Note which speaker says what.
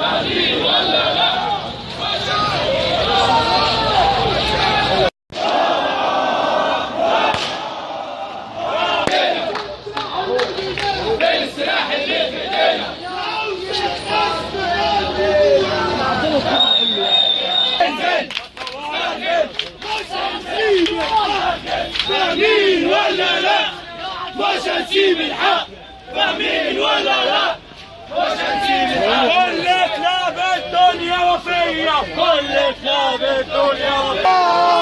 Speaker 1: فاهمين ولا لا؟ فين السلاح اللي في ايدينا؟ فاهمين ولا لا؟ مش هنسيب الحق. فاهمين ولا لا؟ مش هنسيب الحق. كل كلاب الدنيا وفية، كل كلاب الدنيا وفية.